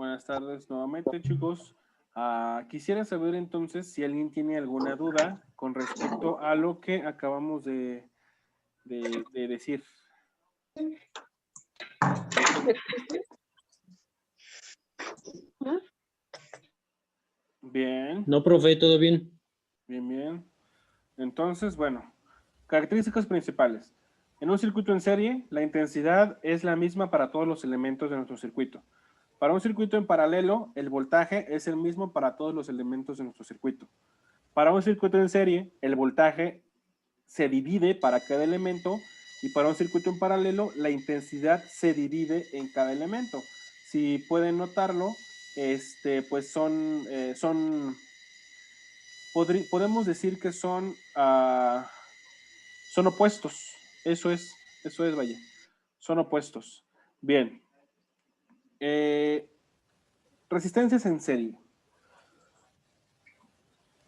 Buenas tardes nuevamente, chicos. Quisiera saber entonces si alguien tiene alguna duda con respecto a lo que acabamos de decir. Bien, No, profe, todo bien. bien. Entonces, bueno, características principales. En un circuito en serie, la intensidad es la misma para todos los elementos de nuestro circuito. Para un circuito en paralelo, el voltaje es el mismo para todos los elementos de nuestro circuito. Para un circuito en serie, el voltaje se divide para cada elemento y para un circuito en paralelo, la intensidad se divide en cada elemento. Si pueden notarlo, pues podemos decir que son opuestos. Eso es, vaya. Son opuestos. Bien. Resistencias en serie.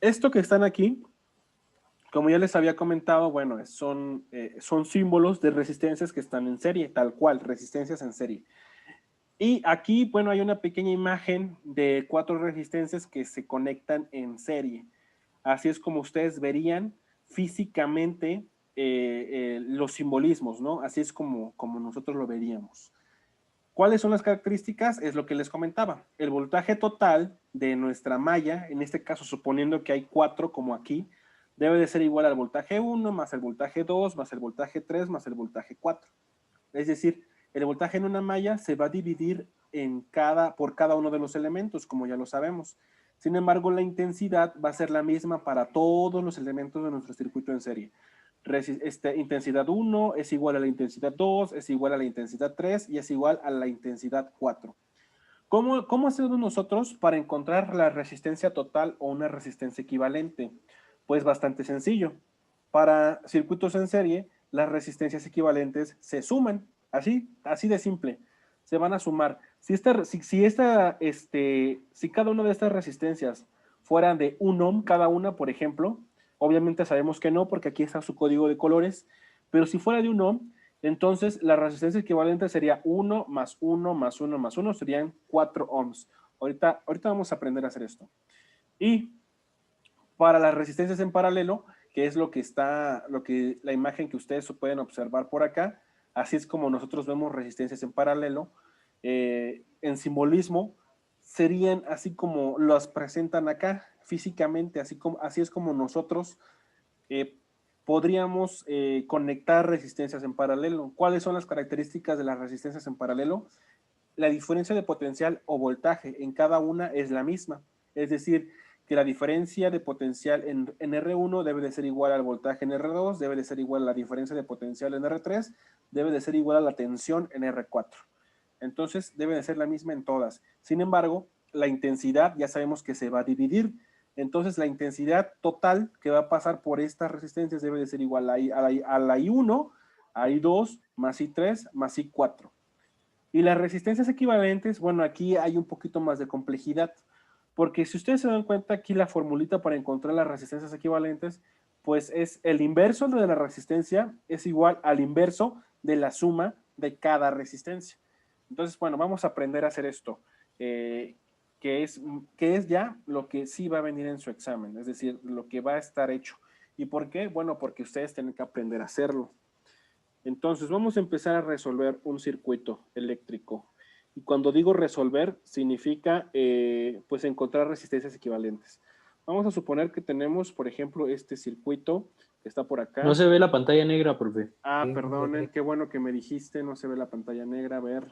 Esto que están aquí, como ya les había comentado, bueno, son símbolos de resistencias que están en serie, tal cual, resistencias en serie. Y aquí, bueno, hay una pequeña imagen de 4 resistencias que se conectan en serie. Así es como ustedes verían físicamente los simbolismos, ¿no? Así es como nosotros lo veríamos. ¿Cuáles son las características? Es lo que les comentaba. El voltaje total de nuestra malla, en este caso suponiendo que hay 4 como aquí, debe de ser igual al voltaje 1 más el voltaje 2 más el voltaje 3 más el voltaje 4. Es decir, el voltaje en una malla se va a dividir por cada uno de los elementos, como ya lo sabemos. Sin embargo, la intensidad va a ser la misma para todos los elementos de nuestro circuito en serie. Intensidad 1 es igual a la intensidad 2, es igual a la intensidad 3 y es igual a la intensidad 4. ¿Cómo hacemos nosotros para encontrar la resistencia total o una resistencia equivalente? Pues bastante sencillo. Para circuitos en serie, las resistencias equivalentes se suman, así de simple. Se van a sumar. Si cada una de estas resistencias fueran de 1 ohm cada una, por ejemplo, obviamente sabemos que no, porque aquí está su código de colores, pero si fuera de 1 ohm, entonces la resistencia equivalente sería 1 más 1 más 1 más 1, serían 4 ohms. Ahorita vamos a aprender a hacer esto. Y para las resistencias en paralelo, que es la imagen que ustedes pueden observar por acá, así es como nosotros vemos resistencias en paralelo. En simbolismo, serían así como las presentan acá, físicamente, así es como nosotros podríamos conectar resistencias en paralelo. ¿Cuáles son las características de las resistencias en paralelo? La diferencia de potencial o voltaje en cada una es la misma. Es decir, que la diferencia de potencial en R1 debe de ser igual al voltaje en R2, debe de ser igual a la diferencia de potencial en R3, debe de ser igual a la tensión en R4. Entonces, debe de ser la misma en todas. Sin embargo, la intensidad ya sabemos que se va a dividir. Entonces, la intensidad total que va a pasar por estas resistencias debe de ser igual a la I1, a I2, más I3, más I4. Y las resistencias equivalentes, bueno, aquí hay un poquito más de complejidad, porque si ustedes se dan cuenta, aquí la formulita para encontrar las resistencias equivalentes, pues es el inverso de la resistencia, es igual al inverso de la suma de cada resistencia. Entonces, bueno, vamos a aprender a hacer esto, que es ya lo que sí va a venir en su examen, es decir, lo que va a estar hecho. ¿Y por qué? Bueno, porque ustedes tienen que aprender a hacerlo. Entonces, vamos a empezar a resolver un circuito eléctrico. Y cuando digo resolver, significa pues encontrar resistencias equivalentes. Vamos a suponer que tenemos, por ejemplo, este circuito que está por acá. No se ve la pantalla negra, profe. Perdonen, qué bueno que me dijiste, no se ve la pantalla negra, a ver.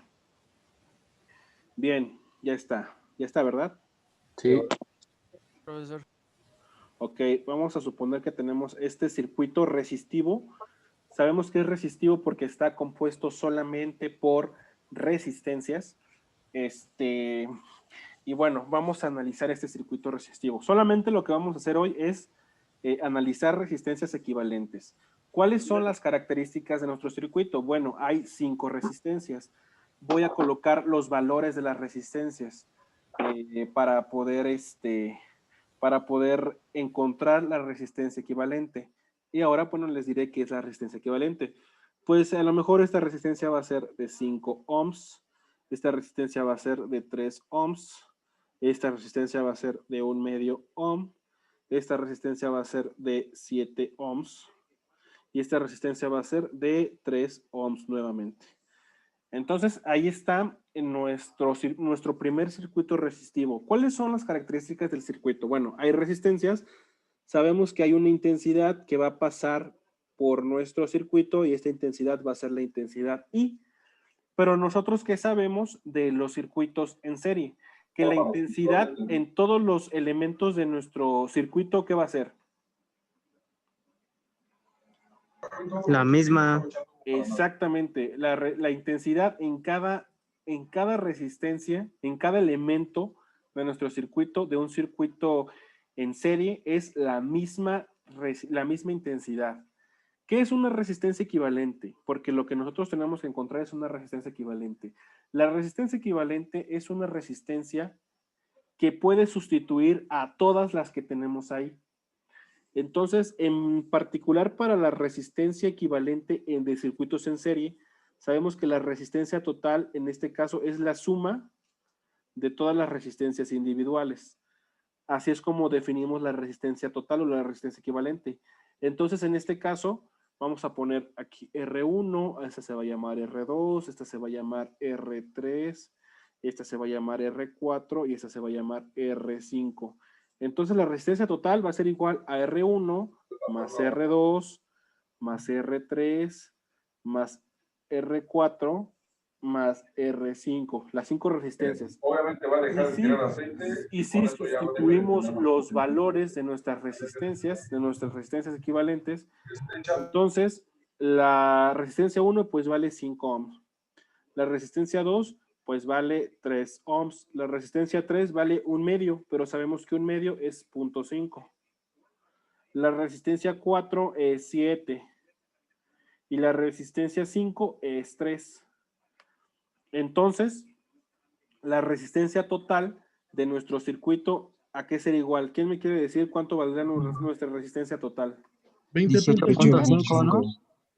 Bien, ya está, ¿verdad? Sí. Profesor. Ok, vamos a suponer que tenemos este circuito resistivo. Sabemos que es resistivo porque está compuesto solamente por resistencias. Y bueno, vamos a analizar este circuito resistivo. Solamente lo que vamos a hacer hoy es analizar resistencias equivalentes. ¿Cuáles son las características de nuestro circuito? Bueno, hay 5 resistencias. Voy a colocar los valores de las resistencias para poder encontrar la resistencia equivalente. Y ahora, bueno, les diré qué es la resistencia equivalente. Pues a lo mejor esta resistencia va a ser de 5 ohms. esta resistencia va a ser de 3 ohms, esta resistencia va a ser de 1/2 ohm, esta resistencia va a ser de 7 ohms y esta resistencia va a ser de 3 ohms nuevamente. Entonces, ahí está en nuestro primer circuito resistivo. ¿Cuáles son las características del circuito? Bueno, hay resistencias. Sabemos que hay una intensidad que va a pasar por nuestro circuito y esta intensidad va a ser la intensidad I. Pero nosotros, ¿qué sabemos de los circuitos en serie? Que la intensidad en todos los elementos de nuestro circuito, ¿qué va a ser? La misma. Exactamente, la intensidad en cada resistencia, en cada elemento de nuestro circuito, de un circuito en serie, es la misma intensidad. ¿Qué es una resistencia equivalente? Porque lo que nosotros tenemos que encontrar es una resistencia equivalente. La resistencia equivalente es una resistencia que puede sustituir a todas las que tenemos ahí. Entonces, en particular para la resistencia equivalente de circuitos en serie, sabemos que la resistencia total en este caso es la suma de todas las resistencias individuales. Así es como definimos la resistencia total o la resistencia equivalente. Entonces, en este caso, vamos a poner aquí R1, esta se va a llamar R2, esta se va a llamar R3, esta se va a llamar R4 y esta se va a llamar R5. Entonces la resistencia total va a ser igual a R1 más R2 más R3 más R4 más R5, las 5 resistencias. Obviamente va a dejar de tirar aceite. Y si sustituimos los valores de nuestras resistencias equivalentes, entonces la resistencia 1 pues vale 5 ohms. La resistencia 2 pues vale 3 ohms. La resistencia 3 vale 1/2, pero sabemos que 1/2 es 0.5. La resistencia 4 es 7. Y la resistencia 5 es 3. Entonces, la resistencia total de nuestro circuito, ¿a qué será igual? ¿Quién me quiere decir cuánto valdrá nuestra resistencia total? 18.5, ¿no?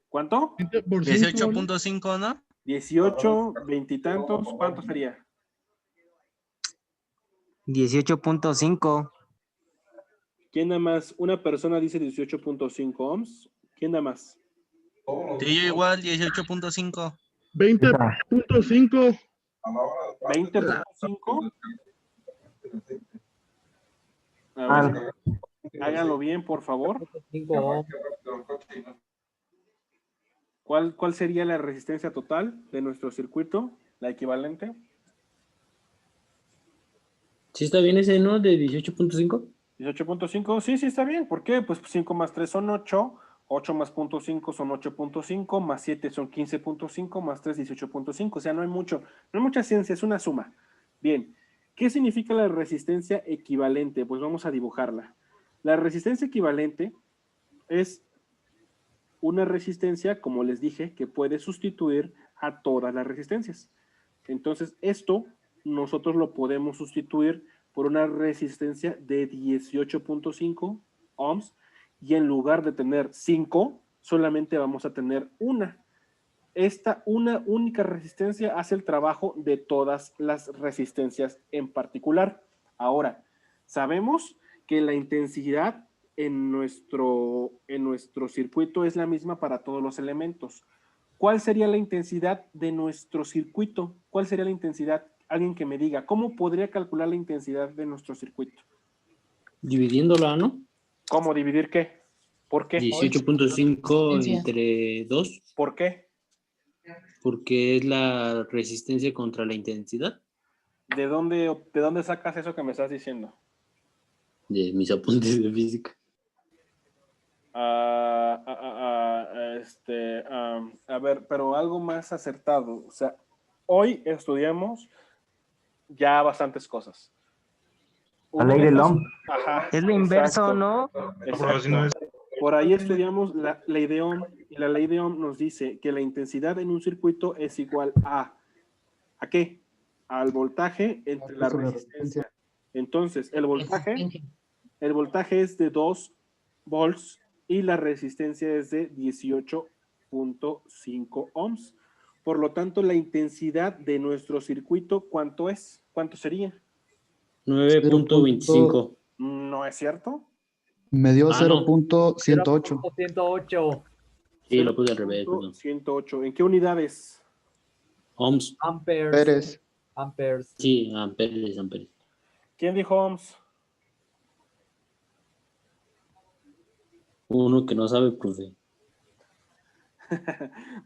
¿Cuánto? 18.5, ¿no? 18, 20 y tantos, ¿cuánto sería? 18.5. ¿Quién da más? Una persona dice 18.5 ohms. ¿Quién da más? Sí, yo igual, 18.5. 20.5. 20.5. A ver, háganlo bien, por favor. ¿Cuál sería la resistencia total de nuestro circuito? La equivalente. ¿Sí está bien ese, no? De 18.5. 18.5, sí, está bien. ¿Por qué? Pues 5 más 3 son 8. 8 más 0.5 son 8.5, más 7 son 15.5, más 3, 18.5. O sea, no hay mucha ciencia, es una suma. Bien, ¿qué significa la resistencia equivalente? Pues vamos a dibujarla. La resistencia equivalente es una resistencia, como les dije, que puede sustituir a todas las resistencias. Entonces, esto nosotros lo podemos sustituir por una resistencia de 18.5 ohms, y en lugar de tener 5, solamente vamos a tener una. Esta una única resistencia hace el trabajo de todas las resistencias en particular. Ahora, sabemos que la intensidad en nuestro circuito es la misma para todos los elementos. ¿Cuál sería la intensidad de nuestro circuito? ¿Cuál sería la intensidad? Alguien que me diga, ¿cómo podría calcular la intensidad de nuestro circuito? Dividiéndola, ¿no? ¿Cómo dividir qué? ¿Por qué? 18.5 entre 2, ¿Por qué? porque es la resistencia contra la intensidad. ¿De dónde sacas eso que me estás diciendo? De mis apuntes de física. A ver, pero algo más acertado. O sea, hoy estudiamos ya bastantes cosas. La ley del Ohm. Ajá, Es lo inverso, exacto, ¿no? exacto. Por ahí estudiamos la ley de Ohm, y la ley de Ohm nos dice que la intensidad en un circuito es igual ¿a qué? Al voltaje entre la resistencia. Entonces, el voltaje es de 2 volts y la resistencia es de 18.5 ohms. Por lo tanto, la intensidad de nuestro circuito, ¿cuánto es? ¿Cuánto sería? 9.25. ¿No es cierto? Me dio Ah, no. 0.108. 108 Sí, lo puse al revés, perdón. 108. ¿En qué unidades? Ohms. amperes. Pérez. Amperes. Sí, amperes, amperes. ¿Quién dijo ohms? Uno que no sabe, profe.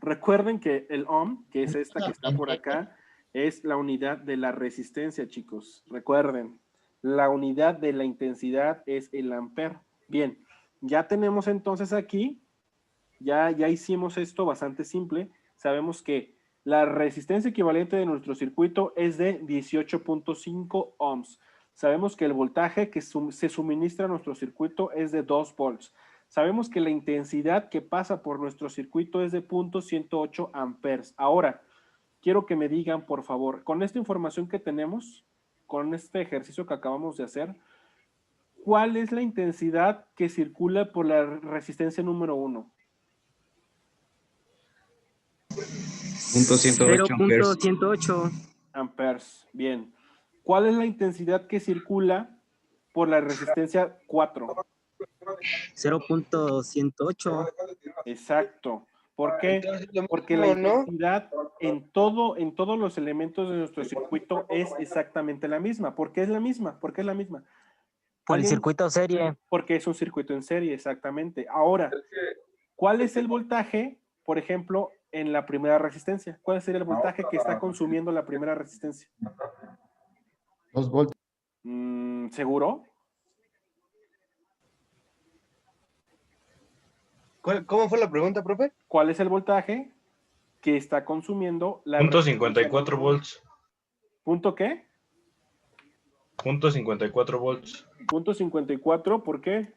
Recuerden que el ohm, que es esta que está por acá, es la unidad de la resistencia, chicos. Recuerden, la unidad de la intensidad es el ampere. Bien, ya tenemos entonces aquí, ya hicimos esto bastante simple. Sabemos que la resistencia equivalente de nuestro circuito es de 18.5 ohms. Sabemos que el voltaje que se suministra a nuestro circuito es de 2 volts. Sabemos que la intensidad que pasa por nuestro circuito es de 0.108 amperes. Ahora, quiero que me digan, por favor, con esta información que tenemos, con este ejercicio que acabamos de hacer, ¿cuál es la intensidad que circula por la resistencia número 1? 0.108. Amperes. Bien. ¿Cuál es la intensidad que circula por la resistencia 4? 0.108. Exacto. ¿Por qué? Porque la intensidad en todos los elementos de nuestro circuito es exactamente la misma. ¿Por qué es la misma? ¿Por qué es la misma? Por el ¿Alguien? circuito serie. Porque es un circuito en serie, exactamente. Ahora, ¿cuál es el voltaje, por ejemplo, en la primera resistencia? ¿Cuál sería el voltaje que está consumiendo la primera resistencia? 2 voltios. ¿Seguro? ¿Cómo fue la pregunta, profe? ¿Cuál es el voltaje que está consumiendo la Punto resistencia? 54 volts. ¿Punto qué? Punto 54 volts. Punto 54, ¿por qué?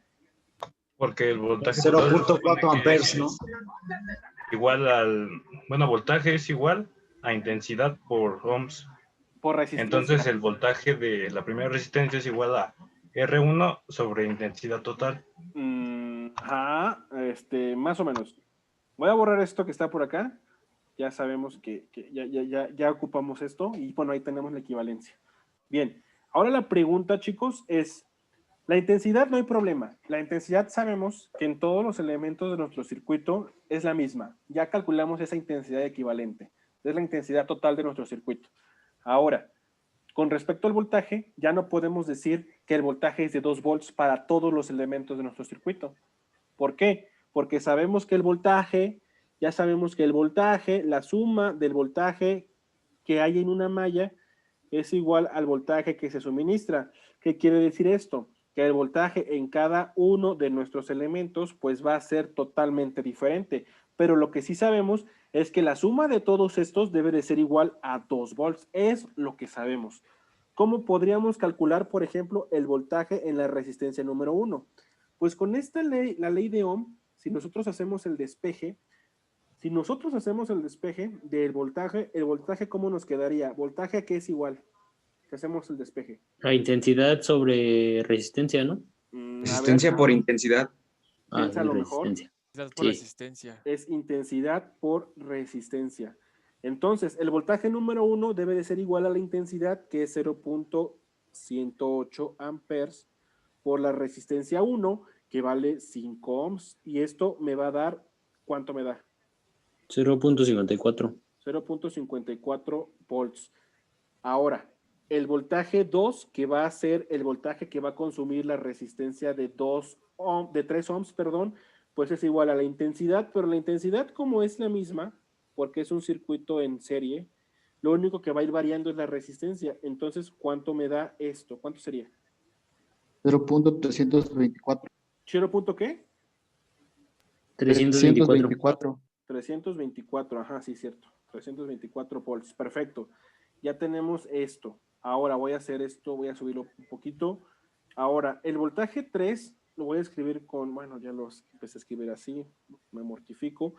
Porque el voltaje total 0.4 amperes, ¿no? igual voltaje es igual a intensidad por ohms. Por resistencia. Entonces el voltaje de la primera resistencia es igual a R1 sobre intensidad total. Ajá, más o menos. Voy a borrar esto que está por acá. Ya sabemos que ya ocupamos esto y bueno, ahí tenemos la equivalencia. Bien, ahora la pregunta, chicos, es, la intensidad no hay problema. La intensidad sabemos que en todos los elementos de nuestro circuito es la misma. Ya calculamos esa intensidad equivalente. Es la intensidad total de nuestro circuito. Ahora, con respecto al voltaje, ya no podemos decir que el voltaje es de 2 volts para todos los elementos de nuestro circuito. ¿Por qué? Porque sabemos que el voltaje, la suma del voltaje que hay en una malla es igual al voltaje que se suministra. ¿Qué quiere decir esto? Que el voltaje en cada uno de nuestros elementos pues va a ser totalmente diferente. Pero lo que sí sabemos es que la suma de todos estos debe de ser igual a 2 volts. Es lo que sabemos. ¿Cómo podríamos calcular, por ejemplo, el voltaje en la resistencia número 1? Pues con esta ley, la ley de Ohm, si nosotros hacemos el despeje del voltaje, el voltaje ¿cómo nos quedaría? Voltaje ¿a qué es igual? Si hacemos el despeje. La intensidad sobre resistencia, ¿no? Resistencia por intensidad. Piensa lo mejor. Resistencia. Por resistencia. Es intensidad por resistencia. Entonces, el voltaje número 1 debe de ser igual a la intensidad, que es 0.108 amperes, por la resistencia 1, que vale 5 ohms. Y esto me va a dar, ¿cuánto me da? 0.54. 0.54 volts. Ahora, el voltaje 2, que va a ser el voltaje que va a consumir la resistencia de 3 ohms, pues es igual a la intensidad, pero la intensidad como es la misma, porque es un circuito en serie, lo único que va a ir variando es la resistencia. Entonces, ¿cuánto me da esto? ¿Cuánto sería? 0.324. ¿0. ¿Qué? 324. 324, ajá, sí, cierto. 324 volts, perfecto. Ya tenemos esto. Ahora voy a hacer esto, voy a subirlo un poquito. Ahora, el voltaje 3, lo voy a escribir con, bueno, ya lo empecé a escribir así, me mortifico.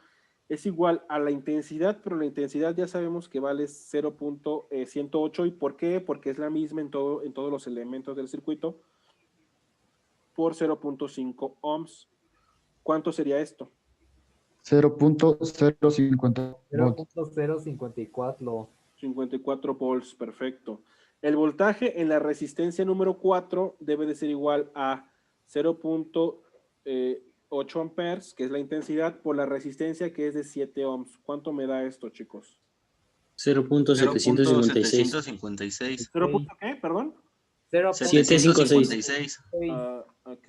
Es igual a la intensidad, pero la intensidad ya sabemos que vale 0.108. ¿Y por qué? Porque es la misma en todos los elementos del circuito, por 0.5 ohms. ¿Cuánto sería esto? 0.050 volts. 0.054. 54 volts, perfecto. El voltaje en la resistencia número 4 debe de ser igual a 0.8 amperes, que es la intensidad, por la resistencia que es de 7 ohms. ¿Cuánto me da esto, chicos? 0.756. 0.756. ¿0. qué? Perdón. 756. Ok,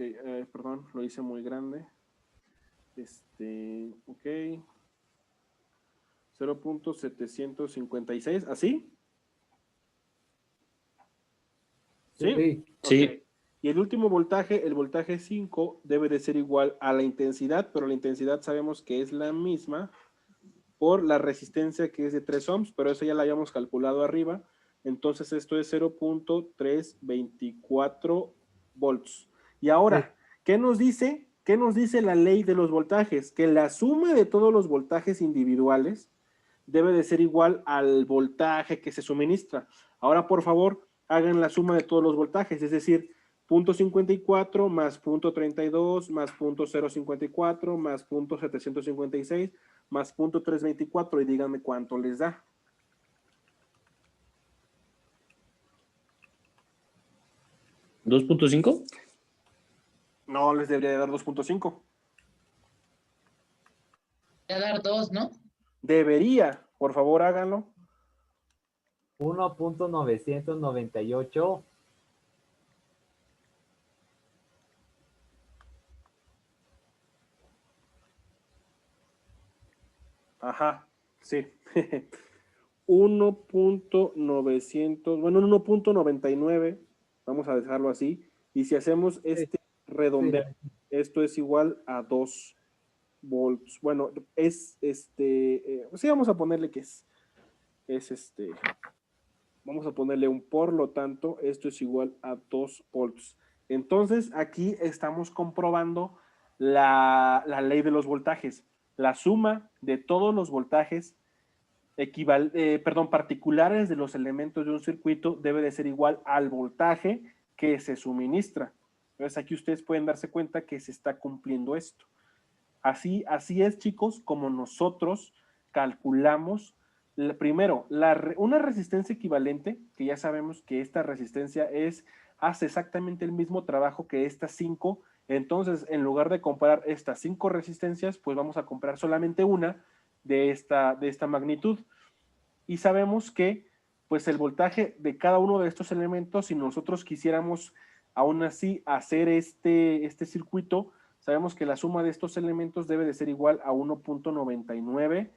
perdón, lo hice muy grande. Ok. 0.756, ¿así? ¿Sí? Sí. Ok. Y el último voltaje, el voltaje 5, debe de ser igual a la intensidad, pero la intensidad sabemos que es la misma por la resistencia que es de 3 ohms, pero eso ya la habíamos calculado arriba. Entonces esto es 0.324 volts. Y ahora, ¿qué nos dice? ¿Qué nos dice la ley de los voltajes? Que la suma de todos los voltajes individuales debe de ser igual al voltaje que se suministra. Ahora, por favor, hagan la suma de todos los voltajes, es decir, 0.54 más 0.32 más 0.054 más 0.756 más 0.324 y díganme cuánto les da. ¿2.5? No, les debería de dar 2.5. Debería dar 2, ¿no? Debería, por favor, háganlo. 1.998. Ajá, sí. 1.900, bueno, 1.99, vamos a dejarlo así. Y si hacemos este redondeo, esto es igual a 2 volts. Bueno, es sí, vamos a ponerle que es vamos a ponerle un por lo tanto, esto es igual a 2 volts. Entonces, aquí estamos comprobando la ley de los voltajes. La suma de todos los voltajes particulares de los elementos de un circuito debe de ser igual al voltaje que se suministra. Entonces, aquí ustedes pueden darse cuenta que se está cumpliendo esto. Así es, chicos, como nosotros calculamos primero, una resistencia equivalente, que ya sabemos que esta resistencia hace exactamente el mismo trabajo que estas 5. Entonces, en lugar de comparar estas 5 resistencias, pues vamos a comprar solamente una de esta magnitud. Y sabemos que, pues, el voltaje de cada uno de estos elementos, si nosotros quisiéramos aún así hacer este circuito, sabemos que la suma de estos elementos debe de ser igual a 1.99.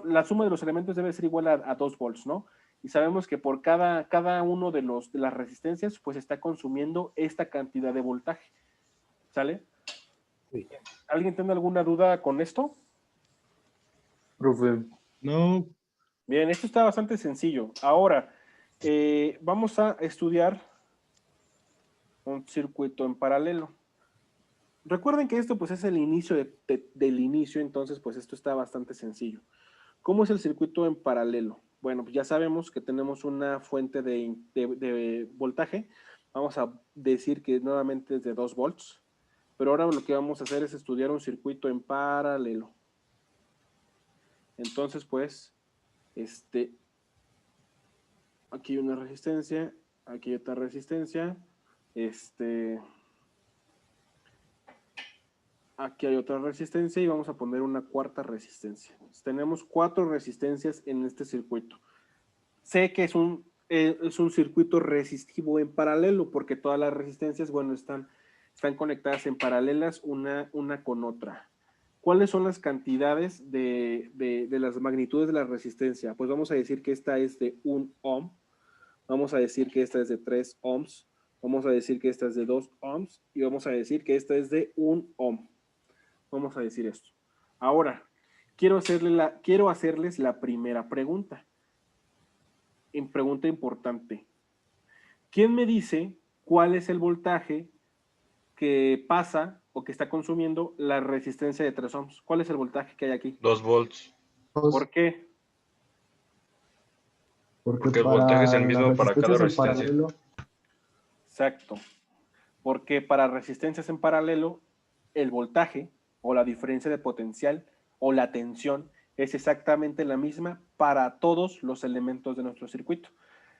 La suma de los elementos debe ser igual a 2 volts, ¿no? Y sabemos que por cada uno de las resistencias, pues está consumiendo esta cantidad de voltaje. ¿Sale? Sí. ¿Alguien tiene alguna duda con esto? Profe. No. Bien, esto está bastante sencillo. Ahora, vamos a estudiar un circuito en paralelo. Recuerden que esto pues es el inicio del inicio, entonces pues esto está bastante sencillo. ¿Cómo es el circuito en paralelo? Bueno, pues ya sabemos que tenemos una fuente de voltaje. Vamos a decir que nuevamente es de 2 volts. Pero ahora lo que vamos a hacer es estudiar un circuito en paralelo. Entonces pues, aquí hay una resistencia, aquí hay otra resistencia, aquí hay otra resistencia y vamos a poner una cuarta resistencia. Tenemos 4 resistencias en este circuito. Sé que es un circuito resistivo en paralelo porque todas las resistencias, bueno, están conectadas en paralelas una con otra. ¿Cuáles son las cantidades de las magnitudes de la resistencia? Pues vamos a decir que esta es de 1 ohm, vamos a decir que esta es de 3 ohms, vamos a decir que esta es de 2 ohms y vamos a decir que esta es de 1 ohm. Vamos a decir esto. Ahora, quiero hacerles la primera pregunta. Pregunta importante. ¿Quién me dice cuál es el voltaje que pasa o que está consumiendo la resistencia de 3 ohms? ¿Cuál es el voltaje que hay aquí? 2 volts. ¿Por qué? Porque el voltaje es el mismo para cada resistencia. Exacto. Porque para resistencias en paralelo, el voltaje o la diferencia de potencial o la tensión es exactamente la misma para todos los elementos de nuestro circuito.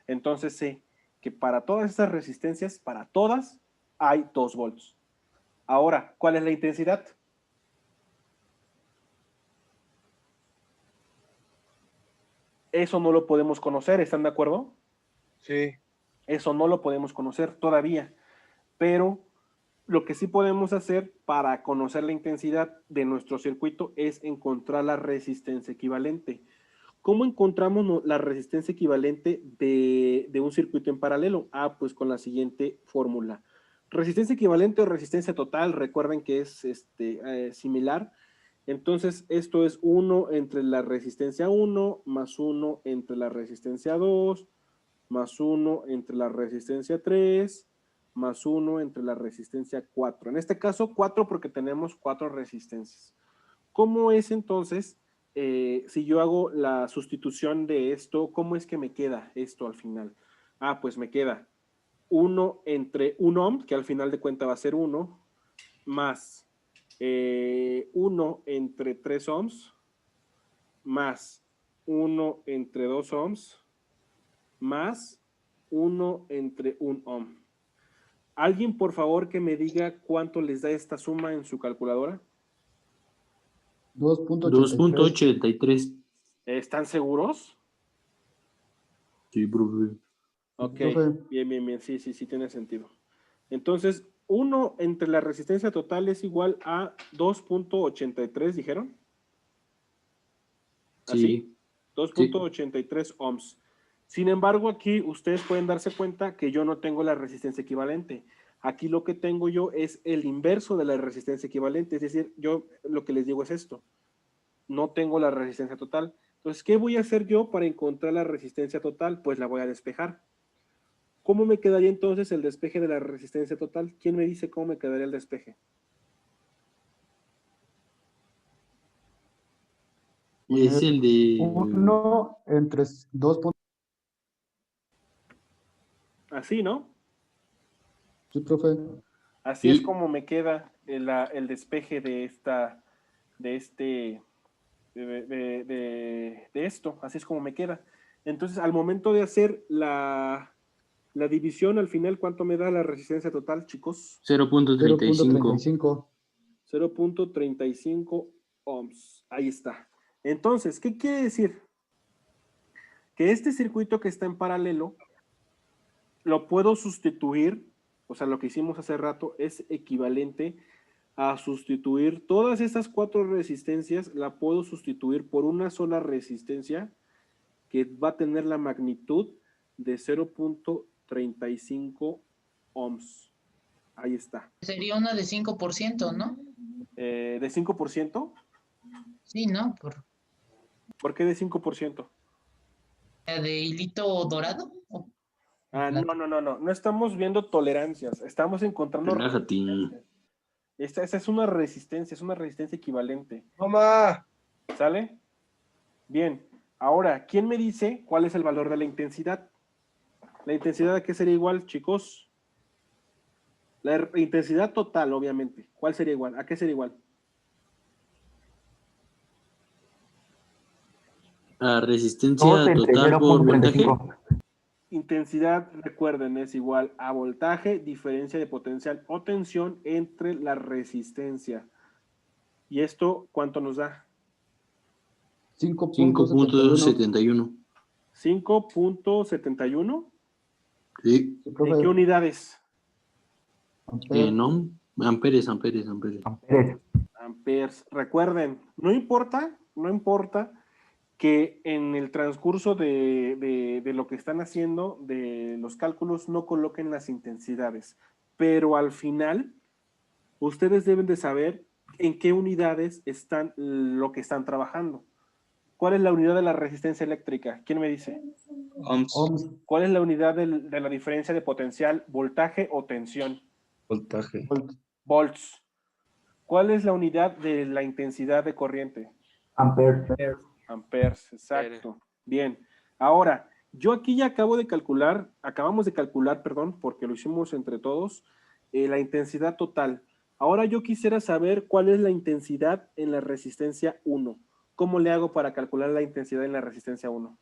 Entonces sé que para todas estas resistencias, para todas, hay 2 volts. Ahora, ¿cuál es la intensidad? Eso no lo podemos conocer, ¿están de acuerdo? Sí. Eso no lo podemos conocer todavía, pero lo que sí podemos hacer para conocer la intensidad de nuestro circuito es encontrar la resistencia equivalente. ¿Cómo encontramos la resistencia equivalente de un circuito en paralelo? Ah, pues con la siguiente fórmula. Resistencia equivalente o resistencia total, recuerden que es similar. Entonces, esto es 1 entre la resistencia 1 más 1 entre la resistencia 2 más 1 entre la resistencia 3 más 1 entre la resistencia 4. En este caso, 4 porque tenemos 4 resistencias. ¿Cómo es entonces, si yo hago la sustitución de esto, cómo es que me queda esto al final? Ah, pues me queda 1 entre 1 ohm, que al final de cuentas va a ser 1, más 1 entre 3 ohms, más 1 entre 2 ohms, más 1 entre 1 ohm. ¿Alguien, por favor, que me diga cuánto les da esta suma en su calculadora? 2.83. ¿Están seguros? Sí, profe. Ok, Profe. bien, sí, tiene sentido. Entonces, 1 entre la resistencia total es igual a 2.83, ¿dijeron? ¿Así? Sí. 2.83 ohms. Sin embargo, aquí ustedes pueden darse cuenta que yo no tengo la resistencia equivalente. Aquí lo que tengo yo es el inverso de la resistencia equivalente. Es decir, yo lo que les digo es esto. No tengo la resistencia total. Entonces, ¿qué voy a hacer yo para encontrar la resistencia total? Pues la voy a despejar. ¿Cómo me quedaría entonces el despeje de la resistencia total? ¿Quién me dice cómo me quedaría el despeje? Es el de... 1 entre 2. Así, ¿no? Sí, profe. Así Sí. es como me queda el despeje de esto. Así es como me queda. Entonces, al momento de hacer la división, al final, ¿cuánto me da la resistencia total, chicos? 0.35. 0.35 ohms. Ahí está. Entonces, ¿qué quiere decir? Que este circuito que está en paralelo lo puedo sustituir, o sea, lo que hicimos hace rato es equivalente a sustituir todas estas 4 resistencias, la puedo sustituir por una sola resistencia que va a tener la magnitud de 0.35 ohms. Ahí está. Sería una de 5%, ¿no? ¿De 5%? Sí, ¿no? ¿Por qué de 5%? ¿De hilito dorado? Ah, no estamos viendo tolerancias, estamos encontrando Relájate. resistencias. Esta es una resistencia equivalente. ¡Toma! ¿Sale? Bien, ahora, ¿quién me dice cuál es el valor de la intensidad? ¿La intensidad a qué sería igual, chicos? La intensidad total, obviamente. ¿Cuál sería igual? ¿A qué sería igual? La resistencia total por voltaje. Intensidad, recuerden, es igual a voltaje, diferencia de potencial o tensión entre la resistencia. ¿Y esto cuánto nos da? 5.71. 5.71. Sí. Sí, ¿En profe. qué unidades? No, amperes. Amperes. Recuerden, no importa que en el transcurso de lo que están haciendo, de los cálculos, no coloquen las intensidades, pero al final, ustedes deben de saber en qué unidades están lo que están trabajando. ¿Cuál es la unidad de la resistencia eléctrica? ¿Quién me dice? Ohms. ¿Cuál es la unidad de la diferencia de potencial, voltaje o tensión? Voltaje. Volts. ¿Cuál es la unidad de la intensidad de corriente? Amperes. Amperes, exacto. Bien. Ahora, yo aquí ya acabamos de calcular, perdón, porque lo hicimos entre todos, la intensidad total. Ahora yo quisiera saber cuál es la intensidad en la resistencia 1. ¿Cómo le hago para calcular la intensidad en la resistencia 1?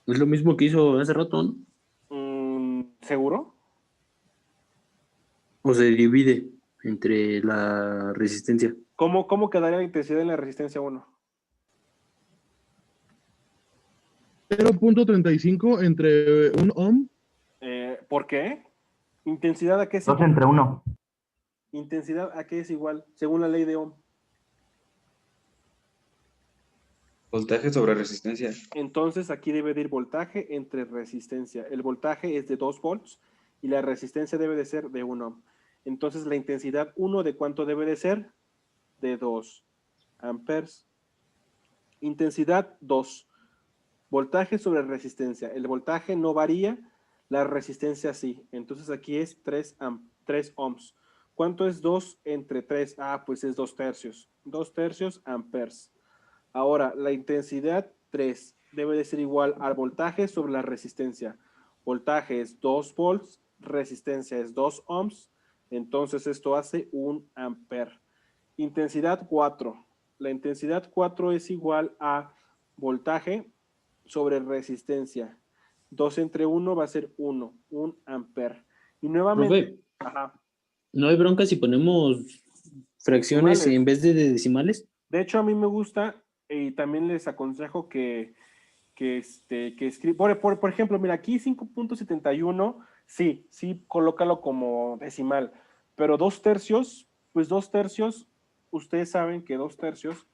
Es lo mismo que hizo hace rato, ¿no? ¿Seguro? O se divide entre la resistencia. ¿Cómo quedaría la intensidad en la resistencia 1? 0.35 entre un ohm. ¿Por qué? ¿Intensidad a qué es 2 igual? entre 1. ¿Intensidad a qué es igual? Según la ley de Ohm. Voltaje sobre resistencia. Entonces aquí debe de ir voltaje entre resistencia. El voltaje es de 2 volts y la resistencia debe de ser de 1 ohm. Entonces la intensidad 1 ¿de cuánto debe de ser? De 2 amperes. Intensidad 2. Voltaje sobre resistencia. El voltaje no varía, la resistencia sí. Entonces aquí es 3 ohms. ¿Cuánto es 2 entre 3? Ah, pues es 2 tercios. 2 tercios amperes. Ahora, la intensidad 3 debe de ser igual al voltaje sobre la resistencia. Voltaje es 2 volts, resistencia es 2 ohms, entonces esto hace 1 amper. Intensidad 4. La intensidad 4 es igual a voltaje sobre resistencia. 2 entre 1 va a ser 1 amper. Y nuevamente... Profe, Ajá. ¿no hay bronca si ponemos fracciones Decimales. en vez de decimales? De hecho, a mí me gusta y también les aconsejo que escriban. Por ejemplo, mira, aquí 5.71, sí, colócalo como decimal. Pero 2 tercios, pues 2 tercios, ustedes saben que 2 tercios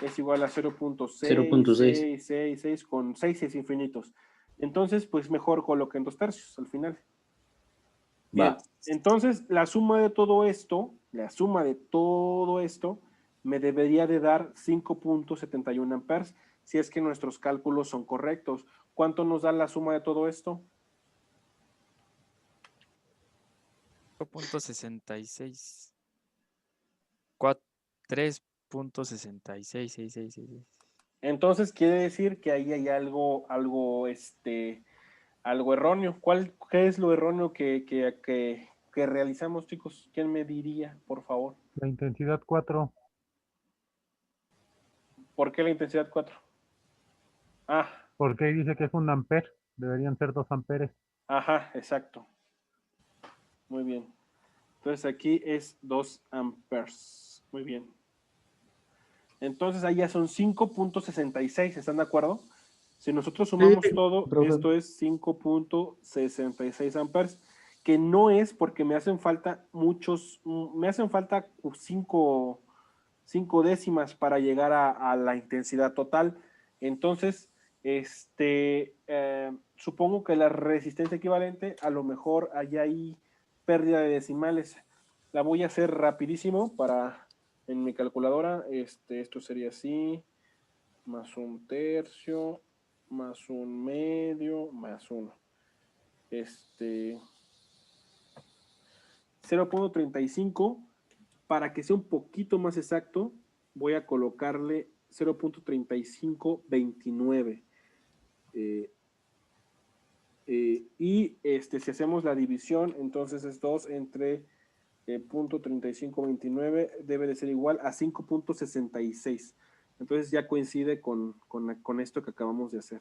es igual a 0.666 con 6 infinitos. Entonces, pues mejor coloquen 2 tercios al final. Bien, Va. entonces la suma de todo esto, me debería de dar 5.71 amperes, si es que nuestros cálculos son correctos. ¿Cuánto nos da la suma de todo esto? 5.66. 3.66. Entonces quiere decir que ahí hay algo erróneo. ¿Qué es lo erróneo que realizamos, chicos? ¿Quién me diría, por favor? La intensidad 4. ¿Por qué la intensidad 4? Ah, Porque dice que es 1 amper. Deberían ser 2 amperes. ajá, exacto. Muy bien. Entonces aquí es 2 amperes. Muy bien. Entonces ahí ya son 5.66, ¿están de acuerdo? Si nosotros sumamos todo, profe. esto es 5.66 amperes, que no es porque me hacen falta 5 décimas para llegar a la intensidad total. Entonces, supongo que la resistencia equivalente, a lo mejor hay ahí pérdida de decimales. La voy a hacer rapidísimo en mi calculadora. Esto sería así, más 1 tercio, más 1 medio, más 1. 0.35, para que sea un poquito más exacto, voy a colocarle 0.3529. Y si hacemos la división, entonces es 2 entre .3529 debe de ser igual a 5.66. Entonces ya coincide con esto que acabamos de hacer.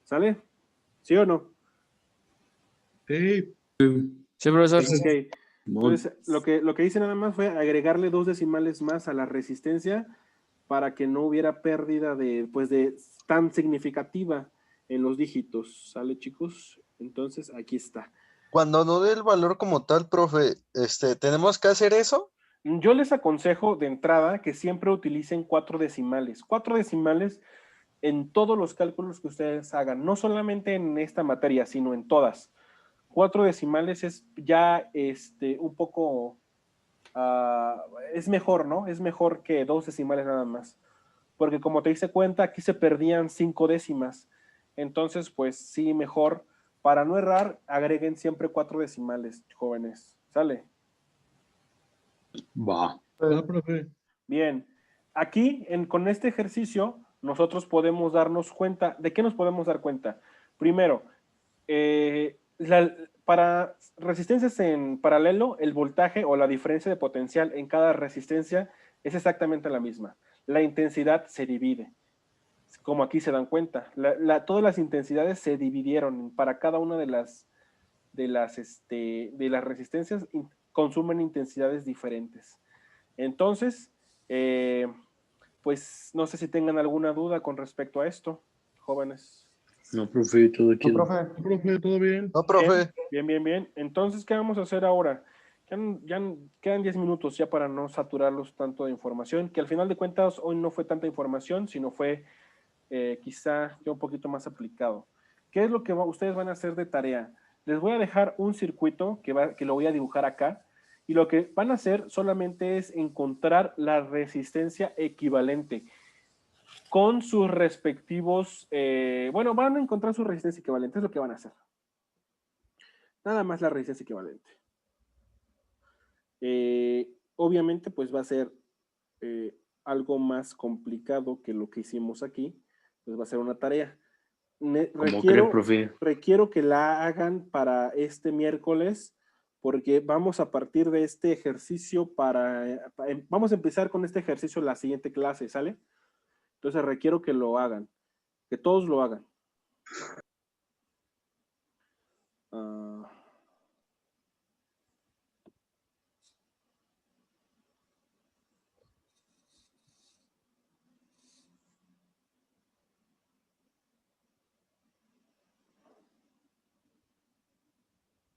¿Sale? ¿Sí o no? Sí. Sí, profesor. Ok. Entonces, lo que hice nada más fue agregarle 2 decimales más a la resistencia para que no hubiera pérdida de tan significativa en los dígitos. ¿Sale, chicos? Entonces, aquí está. Cuando no dé el valor como tal, profe, ¿tenemos que hacer eso? Yo les aconsejo de entrada que siempre utilicen 4 decimales. 4 decimales en todos los cálculos que ustedes hagan, no solamente en esta materia, sino en todas. 4 decimales es ya un poco, es mejor, ¿no? Es mejor que 2 decimales nada más. Porque como te diste cuenta, aquí se perdían 5 décimas. Entonces, pues sí, mejor. Para no errar, agreguen siempre 4 decimales, jóvenes. ¿Sale? Va. Profe. Bien. Aquí, con este ejercicio, nosotros podemos darnos cuenta. ¿De qué nos podemos dar cuenta? Primero, para resistencias en paralelo, el voltaje o la diferencia de potencial en cada resistencia es exactamente la misma. La intensidad se divide, como aquí se dan cuenta. Todas las intensidades se dividieron para cada una de las resistencias, consumen intensidades diferentes. Entonces, pues no sé si tengan alguna duda con respecto a esto, jóvenes. No, profe, todo No, quedó. profe. Profe, todo bien. No, Bien, profe. bien, bien, bien. Entonces, ¿qué vamos a hacer ahora? Ya quedan 10 minutos ya para no saturarlos tanto de información, que al final de cuentas hoy no fue tanta información, sino fue quizá ya un poquito más aplicado. ¿Qué es lo que ustedes van a hacer de tarea? Les voy a dejar un circuito que lo voy a dibujar acá, y lo que van a hacer solamente es encontrar la resistencia equivalente con sus respectivos, bueno, van a encontrar su resistencia equivalente, es lo que van a hacer. Nada más la resistencia equivalente. Obviamente, pues va a ser algo más complicado que lo que hicimos aquí, pues va a ser una tarea. ¿Cómo cree, profe? Requiero que la hagan para este miércoles, porque vamos a partir de este ejercicio vamos a empezar con este ejercicio en la siguiente clase, ¿sale? Entonces requiero que lo hagan, que todos lo hagan.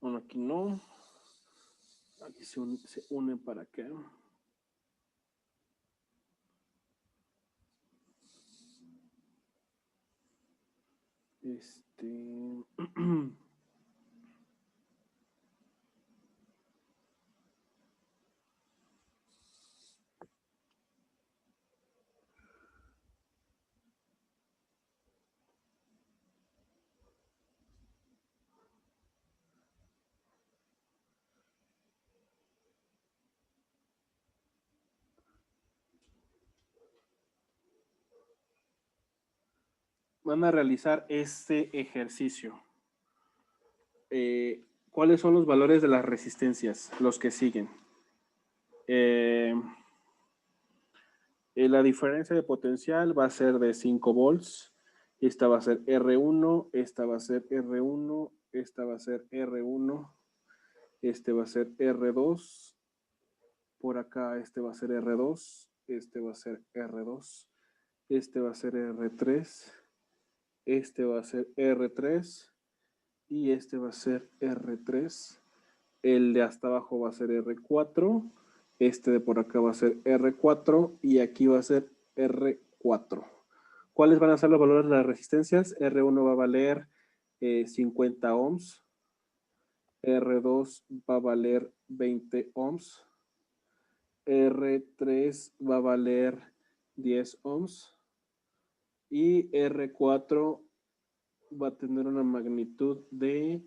Bueno, aquí no. Aquí se une para acá. Van a realizar este ejercicio. ¿Cuáles son los valores de las resistencias? Los que siguen. La diferencia de potencial va a ser de 5 volts. Esta va a ser R1, esta va a ser R1, esta va a ser R1, este va a ser R2. Por acá este va a ser R2, este va a ser R2, este va a ser R3, este va a ser R3 y este va a ser R3. El de hasta abajo va a ser R4, este de por acá va a ser R4 y aquí va a ser R4. ¿Cuáles van a ser los valores de las resistencias? R1 va a valer 50 ohms, R2 va a valer 20 ohms, R3 va a valer 10 ohms y R4 va a tener una magnitud de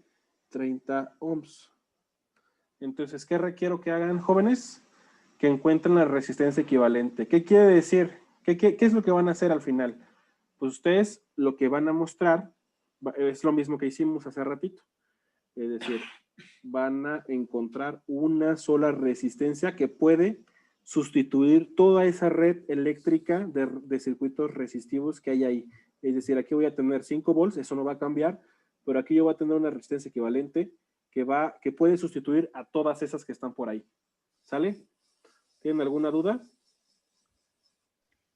30 ohms. Entonces, ¿qué requiero que hagan, jóvenes? Que encuentren la resistencia equivalente. ¿Qué quiere decir? ¿Qué es lo que van a hacer al final? Pues ustedes lo que van a mostrar es lo mismo que hicimos hace ratito. Es decir, van a encontrar una sola resistencia que puede sustituir toda esa red eléctrica de circuitos resistivos que hay ahí. Es decir, aquí voy a tener 5 volts, eso no va a cambiar, pero aquí yo voy a tener una resistencia equivalente que puede sustituir a todas esas que están por ahí. ¿Sale? ¿Tienen alguna duda?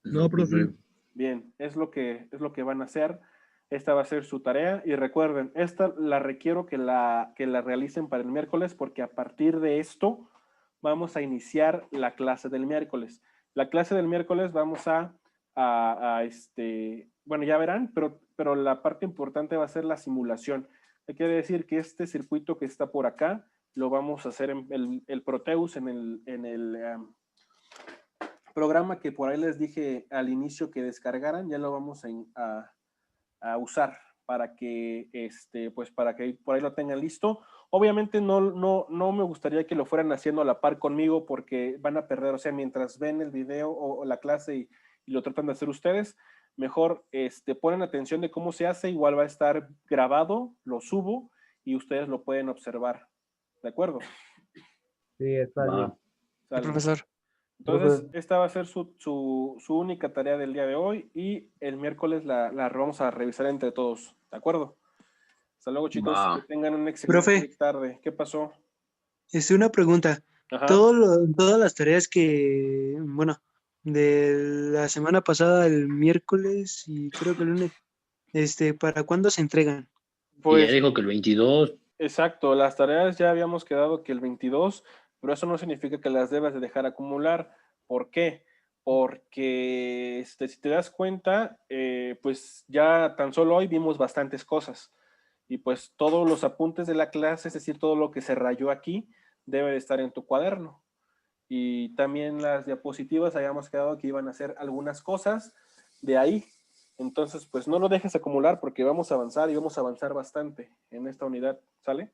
No, profe. Bien, es lo que van a hacer. Esta va a ser su tarea y recuerden, esta la requiero que la realicen para el miércoles porque a partir de esto vamos a iniciar la clase del miércoles. La clase del miércoles vamos bueno, ya verán, pero la parte importante va a ser la simulación. Quiere decir que este circuito que está por acá lo vamos a hacer en el Proteus, en el programa que por ahí les dije al inicio que descargaran, ya lo vamos a usar para que para que por ahí lo tengan listo. Obviamente no me gustaría que lo fueran haciendo a la par conmigo porque van a perder, o sea, mientras ven el video o la clase y lo tratan de hacer ustedes, mejor ponen atención de cómo se hace, igual va a estar grabado, lo subo y ustedes lo pueden observar. ¿De acuerdo? Sí, está bien. Sí, Sale. profesor. Entonces, esta va a ser su única tarea del día de hoy y el miércoles la vamos a revisar entre todos. ¿De acuerdo? Hasta luego, chicos. Va. Que tengan una excelente Profe. tarde. ¿Qué pasó? Una pregunta. Ajá. Todas las tareas que, bueno, de la semana pasada, el miércoles y creo que el lunes, ¿para cuándo se entregan? Y Pues, ya dijo que el 22. exacto, las tareas ya habíamos quedado que el 22, pero eso no significa que las debas de dejar acumular. ¿Por qué? Porque si te das cuenta, pues ya tan solo hoy vimos bastantes cosas y pues todos los apuntes de la clase, es decir, todo lo que se rayó aquí, debe de estar en tu cuaderno. Y también las diapositivas habíamos quedado que iban a hacer algunas cosas de ahí. Entonces, pues no lo dejes acumular porque vamos a avanzar y vamos a avanzar bastante en esta unidad, ¿sale?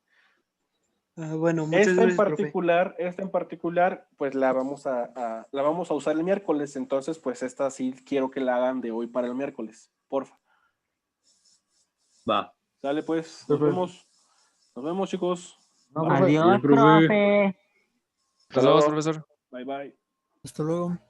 Bueno, muchas gracias, profe. Esta en particular, pues la vamos a usar el miércoles, entonces pues esta sí quiero que la hagan de hoy para el miércoles, porfa. Va. Sale pues, nos vemos chicos. Adiós, profe. Nos vemos, profesor. Bye bye. Hasta luego.